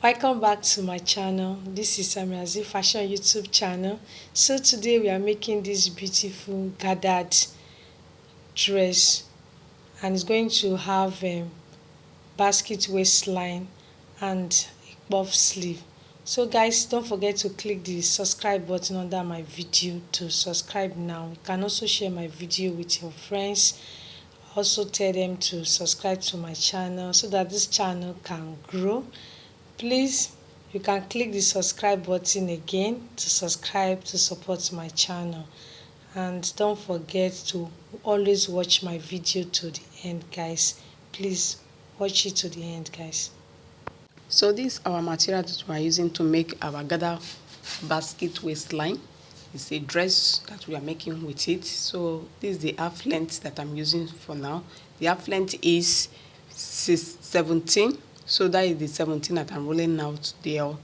Welcome back to my channel. This is Amiazi Fashion YouTube channel. So today we are making this beautiful gathered dress, and it's going to have basket waistline and a puff sleeve. So guys, don't forget to click the subscribe button under my video to subscribe now. You can also share my video with your friends. Also tell them to subscribe to my channel so that this channel can grow. Please, you can click the subscribe button again to subscribe to support my channel, and don't forget to always watch my video to the end, guys. Please watch it to the end, guys. So this is our material that we are using to make our gather basket waistline. It's a dress that we are making with it. So this is the half length that I'm using for now. The half length is 17. So that is the 17 that I'm rolling out there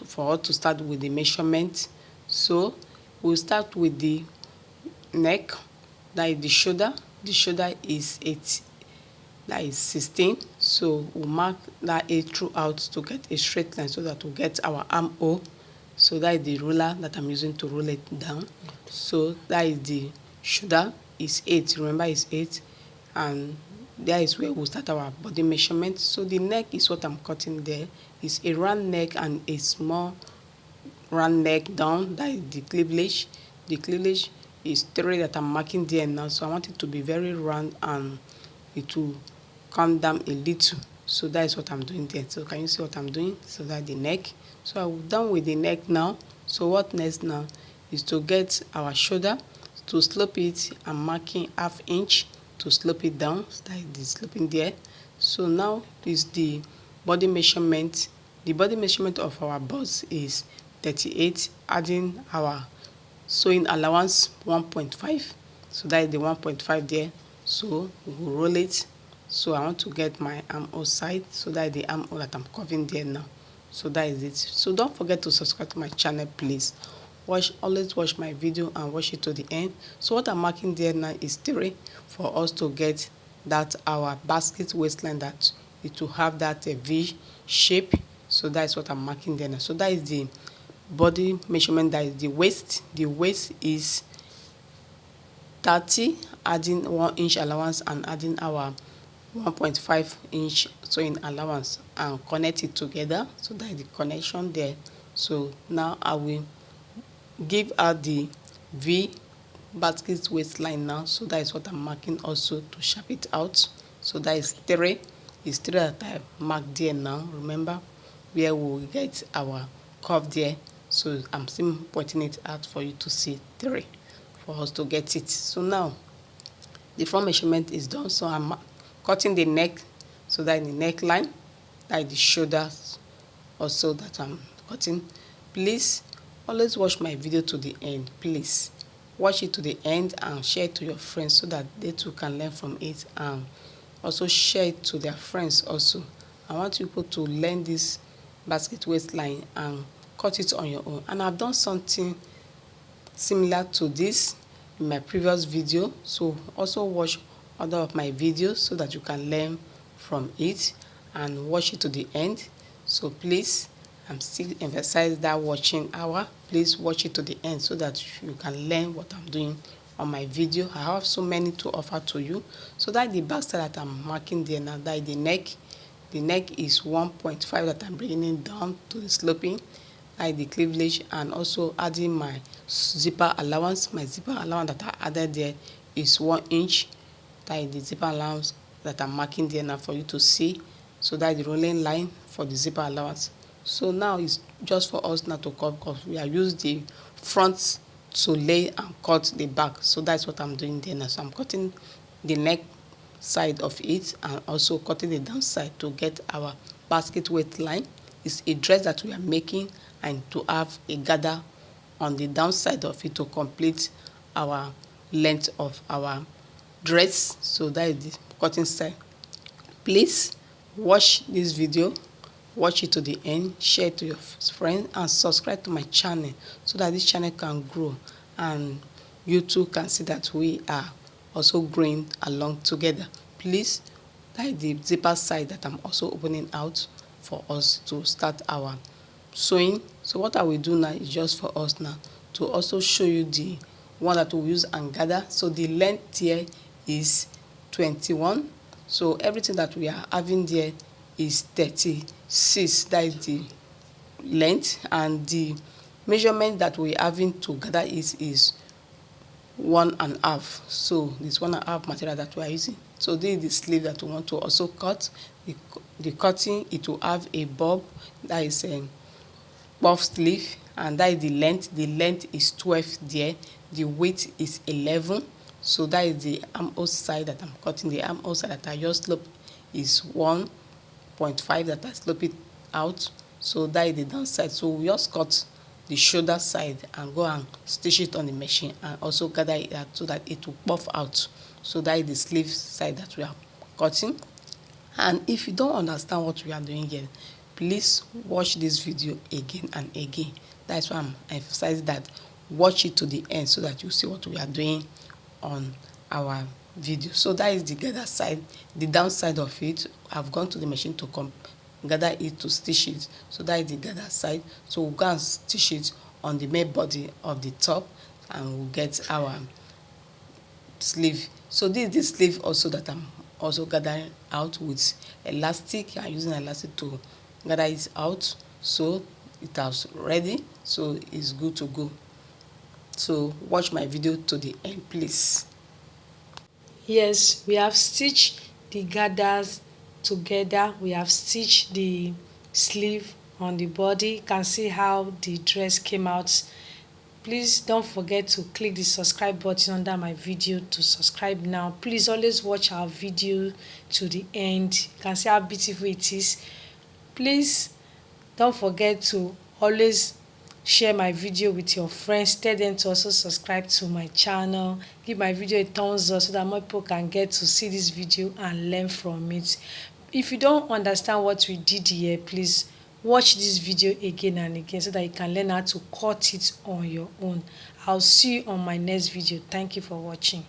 for us to start with the measurement. So we'll start with the neck. That is the shoulder. The shoulder is 8. That is 16. So we'll mark that 8 throughout to get a straight line so that we'll get our armhole. So that is the ruler that I'm using to roll it down. So that is the shoulder is 8. Remember, it's 8, and there is where we'll start our body measurement. So the neck is what I'm cutting there. It's a round neck and a small round neck down. That is the cleavage. The cleavage is 3 that I'm marking there now. So I want it to be very round and it will come down a little. So that is what I'm doing there. So can you see what I'm doing? So that's the neck. So I'm done with the neck now. So what next now is to get our shoulder, to slope it. I'm marking ½ inch to slope it down. So that is the sloping there. So now is the body measurement. The body measurement of our bust is 38, adding our sewing allowance 1.5. So that is the 1.5 there. So we will roll it. So I want to get my armhole side. So that is the armhole that I'm covering there now. So that is it. So don't forget to subscribe to my channel, please. Always watch my video and watch it to the end. So what I'm marking there now is 3 for us to get that our basket waistline, that it will have that V shape. So that is what I'm marking there now. So that is the body measurement. That is the waist. The waist is 30, adding 1 inch allowance and adding our 1.5 inch sewing allowance and connect it together. So that is the connection there. So now I will give out the V basket waistline now. So that is what I'm marking also to sharp it out. So that is 3. It's 3 that I marked there now. Remember where we will get our curve there. So I'm still pointing it out for you to see 3 for us to get it. So now the front measurement is done. So I'm cutting the neck. So that is the neckline. That is the shoulders also that I'm cutting. Please always watch my video to the end. Please watch it to the end and share it to your friends so that they too can learn from it, and also share it to their friends also. I want people to learn this basket waistline and cut it on your own. And I've done something similar to this in my previous video. So also watch other of my videos so that you can learn from it and watch it to the end. So please, I'm still emphasizing that watching hour. Please watch it to the end so that you can learn what I'm doing on my video. I have so many to offer to you. So that the back side that I'm marking there now. That is the neck. The neck is 1.5 that I'm bringing it down to the sloping. That is the cleavage, and also adding my zipper allowance. My zipper allowance that I added there is 1 inch. That is the zipper allowance that I'm marking there now for you to see. So that is the rolling line for the zipper allowance. So now it's just for us now to cut, because we are using the front to lay and cut the back. So that's what I'm doing there now. So I'm cutting the neck side of it and also cutting the downside to get our basket waistline. It's a dress that we are making, and to have a gather on the downside of it to complete our length of our dress. So that is the cutting side. Please watch this video, watch it to the end, share it to your friends, and subscribe to my channel so that this channel can grow and you too can see that we are also growing along together. Please, that is the zipper side that I'm also opening out for us to start our sewing. So what I will do now is just for us now to also show you the one that we use and gather. So the length here is 21. So everything that we are having there is 36. That is the length, and the measurement that we having to gather is 1.5. So this 1.5 material that we are using. So this is the sleeve that we want to also cut. The cutting, it will have a bob, that is a puff sleeve, and that is the length. The length is 12 there. The weight is 11. So that is the armhole side that I'm cutting. The armhole side that I just slope is 1.5 that I slope it out. So that is the downside. So we just cut the shoulder side and go and stitch it on the machine and also gather it out so that it will puff out. So that is the sleeve side that we are cutting. And if you don't understand what we are doing here, please watch this video again and again. That's why I'm emphasizing that. Watch it to the end so that you see what we are doing on our video. So that is the gather side. The downside of it, I've gone to the machine to gather it to stitch it. So that is the gather side. So we'll go and stitch it on the main body of the top, and we'll get our sleeve. So this is the sleeve also that I'm also gathering out with elastic. I'm using elastic to gather it out. So it has ready, so it's good to go. So watch my video to the end, please. Yes, we have stitched the gathers together. We have stitched the sleeve on the body. You can see how the dress came out. Please don't forget to click the subscribe button under my video to subscribe now. Please always watch our video to the end. You can see how beautiful it is. Please don't forget to always share my video with your friends. Tell them to also subscribe to my channel. Give my video a thumbs up so that more people can get to see this video and learn from it. If you don't understand what we did here, please watch this video again and again so that you can learn how to cut it on your own. I'll see you on my next video. Thank you for watching.